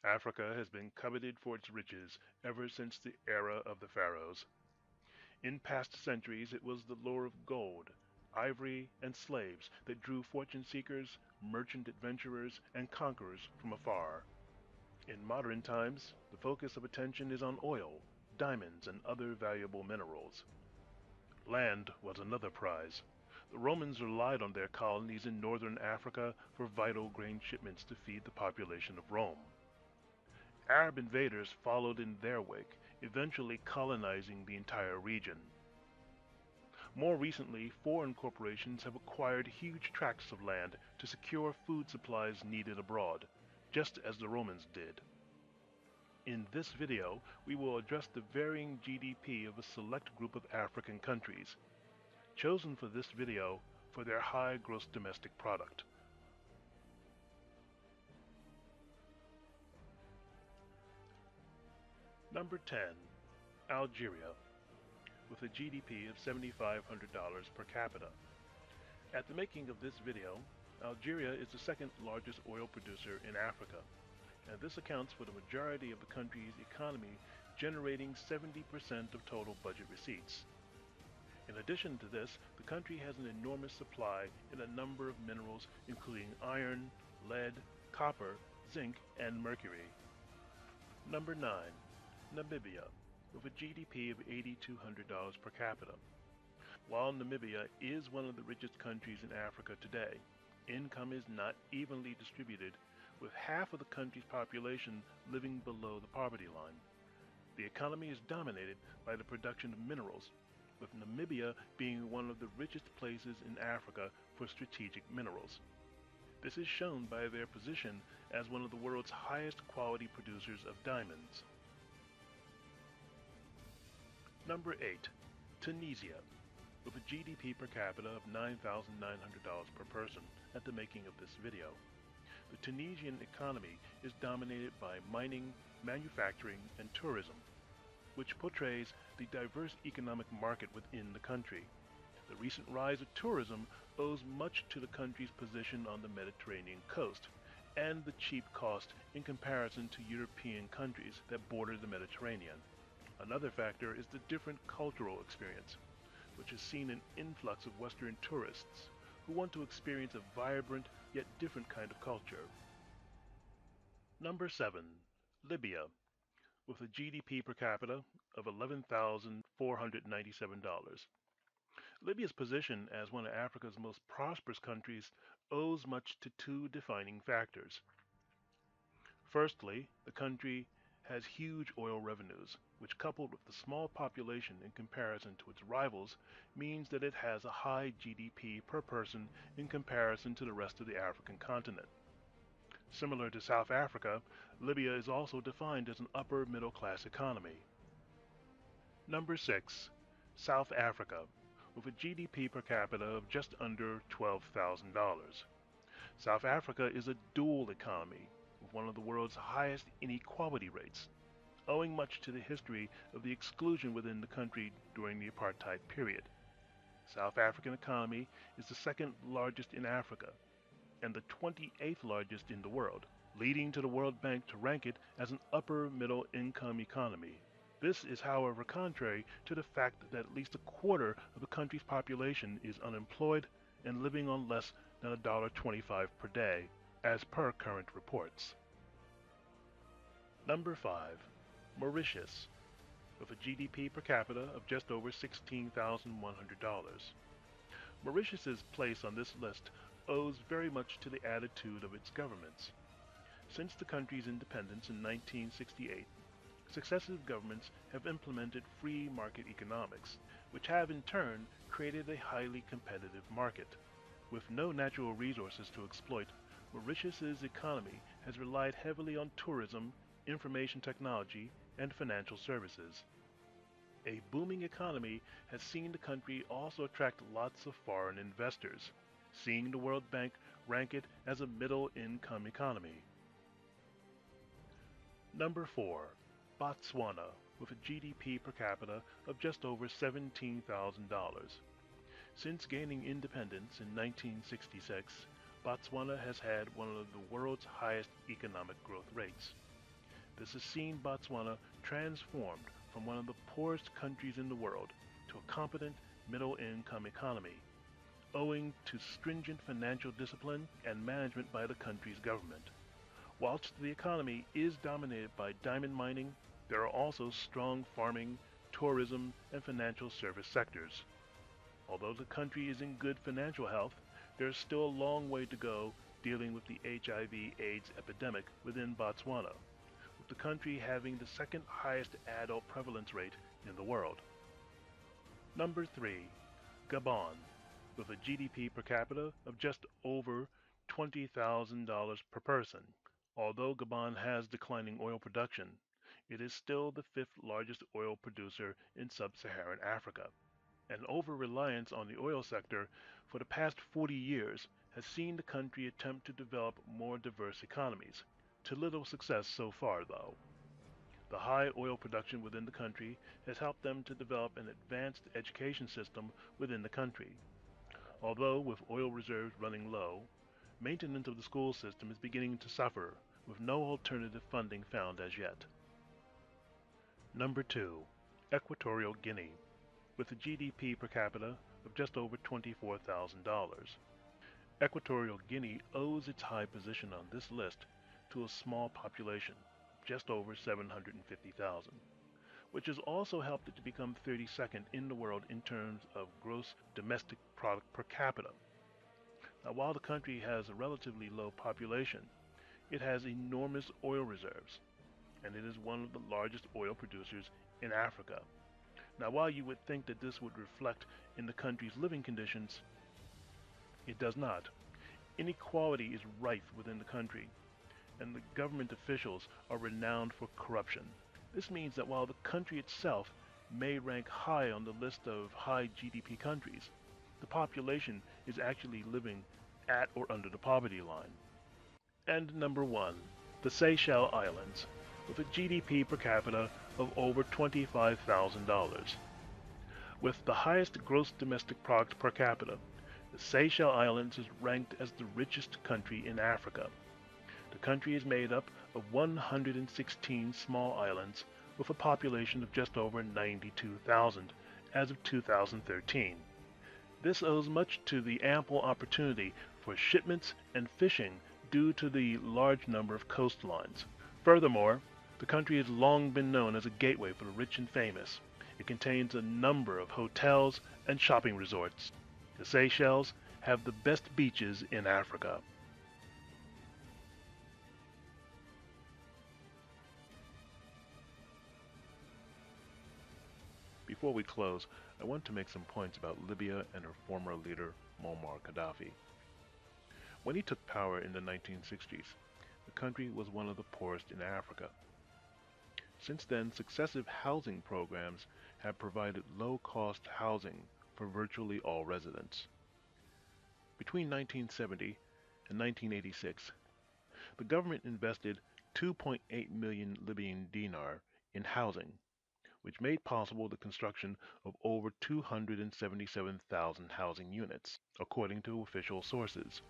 Africa has been coveted for its riches ever since the era of the pharaohs. In past centuries it was the lure of gold, ivory, and slaves that drew fortune seekers, merchant adventurers, and conquerors from afar. In modern times, the focus of attention is on oil, diamonds, and other valuable minerals. Land was another prize. The Romans relied on their colonies in northern Africa for vital grain shipments to feed the population of Rome. Arab invaders followed in their wake, eventually colonizing the entire region. More recently, foreign corporations have acquired huge tracts of land to secure food supplies needed abroad, just as the Romans did. In this video, we will address the varying GDP of a select group of African countries, chosen for this video for their high gross domestic product. Number 10. Algeria, with a GDP of $7,500 per capita. At the making of this video, Algeria is the second largest oil producer in Africa, and this accounts for the majority of the country's economy, generating 70% of total budget receipts. In addition to this, the country has an enormous supply in a number of minerals including iron, lead, copper, zinc, and mercury. Number 9. Namibia, with a GDP of $8,200 per capita. While Namibia is one of the richest countries in Africa today, income is not evenly distributed, with half of the country's population living below the poverty line. The economy is dominated by the production of minerals, with Namibia being one of the richest places in Africa for strategic minerals. This is shown by their position as one of the world's highest quality producers of diamonds. Number 8. Tunisia, with a GDP per capita of $9,900 per person at the making of this video. The Tunisian economy is dominated by mining, manufacturing, and tourism, which portrays the diverse economic market within the country. The recent rise of tourism owes much to the country's position on the Mediterranean coast and the cheap cost in comparison to European countries that border the Mediterranean. Another factor is the different cultural experience, which has seen an influx of Western tourists who want to experience a vibrant yet different kind of culture. Number 7. Libya, with a GDP per capita of $11,497. Libya's position as one of Africa's most prosperous countries owes much to two defining factors. Firstly, the country has huge oil revenues, which coupled with the small population in comparison to its rivals, means that it has a high GDP per person in comparison to the rest of the African continent. Similar to South Africa, Libya is also defined as an upper middle class economy. Number 6. South Africa, with a GDP per capita of just under $12,000. South Africa is a dual economy, with one of the world's highest inequality rates, owing much to the history of the exclusion within the country during the apartheid period. South African economy is the second largest in Africa and the 28th largest in the world, leading to the World Bank to rank it as an upper middle income economy. This is, however, contrary to the fact that at least a quarter of the country's population is unemployed and living on less than $1.25 per day, as per current reports. Number 5. Mauritius, with a GDP per capita of just over $16,100. Mauritius's place on this list owes very much to the attitude of its governments. Since the country's independence in 1968, successive governments have implemented free market economics, which have in turn created a highly competitive market. With no natural resources to exploit, Mauritius's economy has relied heavily on tourism, information technology, and financial services. A booming economy has seen the country also attract lots of foreign investors, seeing the World Bank rank it as a middle-income economy. Number 4. Botswana, with a GDP per capita of just over $17,000. Since gaining independence in 1966, Botswana has had one of the world's highest economic growth rates. This has seen Botswana transformed from one of the poorest countries in the world to a competent middle-income economy, owing to stringent financial discipline and management by the country's government. Whilst the economy is dominated by diamond mining, there are also strong farming, tourism, and financial service sectors. Although the country is in good financial health, there is still a long way to go dealing with the HIV/AIDS epidemic within Botswana, with the country having the second highest adult prevalence rate in the world. Number 3. Gabon, with a GDP per capita of just over $20,000 per person. Although Gabon has declining oil production, it is still the fifth largest oil producer in sub-Saharan Africa. An over-reliance on the oil sector for the past 40 years has seen the country attempt to develop more diverse economies, to little success so far though. The high oil production within the country has helped them to develop an advanced education system within the country. Although with oil reserves running low, maintenance of the school system is beginning to suffer, with no alternative funding found as yet. Number 2. Equatorial Guinea, with a GDP per capita of just over $24,000. Equatorial Guinea owes its high position on this list to a small population, just over 750,000, which has also helped it to become 32nd in the world in terms of gross domestic product per capita. Now, while the country has a relatively low population, it has enormous oil reserves, and it is one of the largest oil producers in Africa. Now, while you would think that this would reflect in the country's living conditions, it does not. Inequality is rife within the country, and the government officials are renowned for corruption. This means that while the country itself may rank high on the list of high GDP countries, the population is actually living at or under the poverty line. And number 1, the Seychelles Islands, with a GDP per capita of over $25,000. With the highest gross domestic product per capita, the Seychelles Islands is ranked as the richest country in Africa. The country is made up of 116 small islands with a population of just over 92,000 as of 2013. This owes much to the ample opportunity for shipments and fishing due to the large number of coastlines. Furthermore, the country has long been known as a gateway for the rich and famous. It contains a number of hotels and shopping resorts. The Seychelles have the best beaches in Africa. Before we close, I want to make some points about Libya and her former leader, Muammar Gaddafi. When he took power in the 1960s, the country was one of the poorest in Africa. Since then, successive housing programs have provided low-cost housing for virtually all residents. Between 1970 and 1986, the government invested 2.8 million Libyan dinar in housing, which made possible the construction of over 277,000 housing units, according to official sources.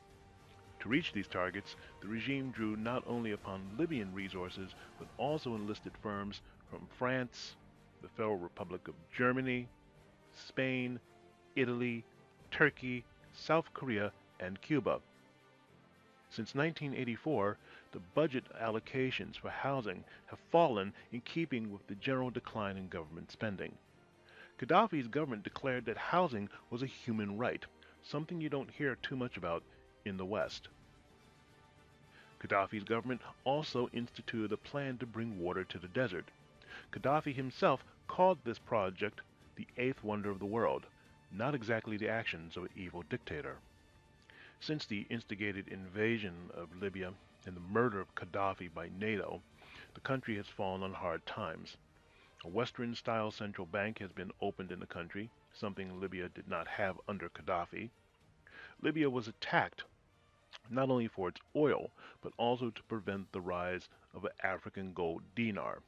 To reach these targets, the regime drew not only upon Libyan resources, but also enlisted firms from France, the Federal Republic of Germany, Spain, Italy, Turkey, South Korea, and Cuba. Since 1984, the budget allocations for housing have fallen in keeping with the general decline in government spending. Gaddafi's government declared that housing was a human right, something you don't hear too much about in the West. Gaddafi's government also instituted a plan to bring water to the desert. Gaddafi himself called this project the eighth wonder of the world, not exactly the actions of an evil dictator. Since the instigated invasion of Libya and the murder of Gaddafi by NATO, the country has fallen on hard times. A Western-style central bank has been opened in the country, something Libya did not have under Gaddafi. Libya was attacked not only for its oil, but also to prevent the rise of an African gold dinar,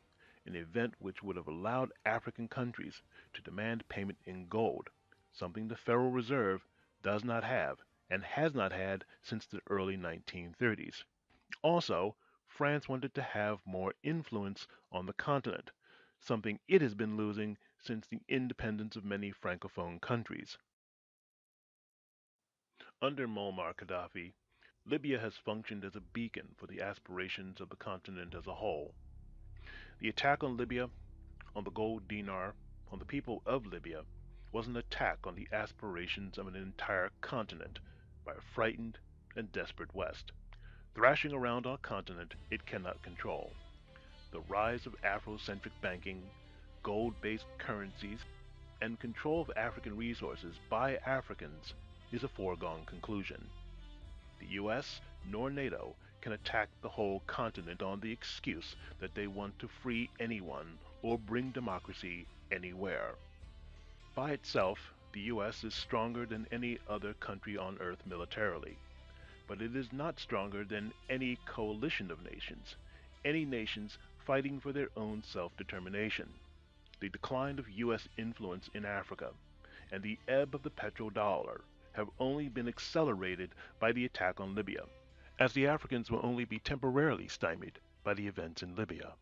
an event which would have allowed African countries to demand payment in gold, something the Federal Reserve does not have and has not had since the early 1930s. Also, France wanted to have more influence on the continent, something it has been losing since the independence of many Francophone countries. Under Muammar Gaddafi, Libya has functioned as a beacon for the aspirations of the continent as a whole. The attack on Libya, on the gold dinar, on the people of Libya, was an attack on the aspirations of an entire continent by a frightened and desperate West, thrashing around on a continent it cannot control. The rise of Afrocentric banking, gold-based currencies, and control of African resources by Africans is a foregone conclusion. The US nor NATO can attack the whole continent on the excuse that they want to free anyone or bring democracy anywhere. By itself, the US is stronger than any other country on earth militarily, but it is not stronger than any coalition of nations, any nations fighting for their own self-determination. The decline of US influence in Africa and the ebb of the petrodollar have only been accelerated by the attack on Libya, as the Africans will only be temporarily stymied by the events in Libya.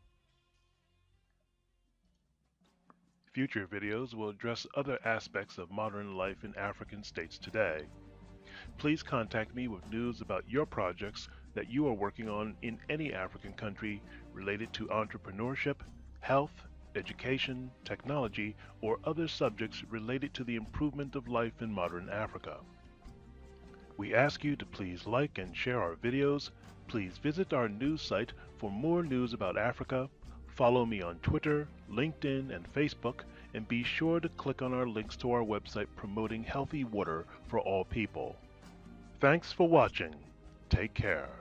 Future videos will address other aspects of modern life in African states today. Please contact me with news about your projects that you are working on in any African country related to entrepreneurship, health, education, technology, or other subjects related to the improvement of life in modern Africa. We ask you to please like and share our videos. Please visit our news site for more news about Africa. Follow me on Twitter, LinkedIn, and Facebook, and be sure to click on our links to our website promoting healthy water for all people. Thanks for watching. Take care.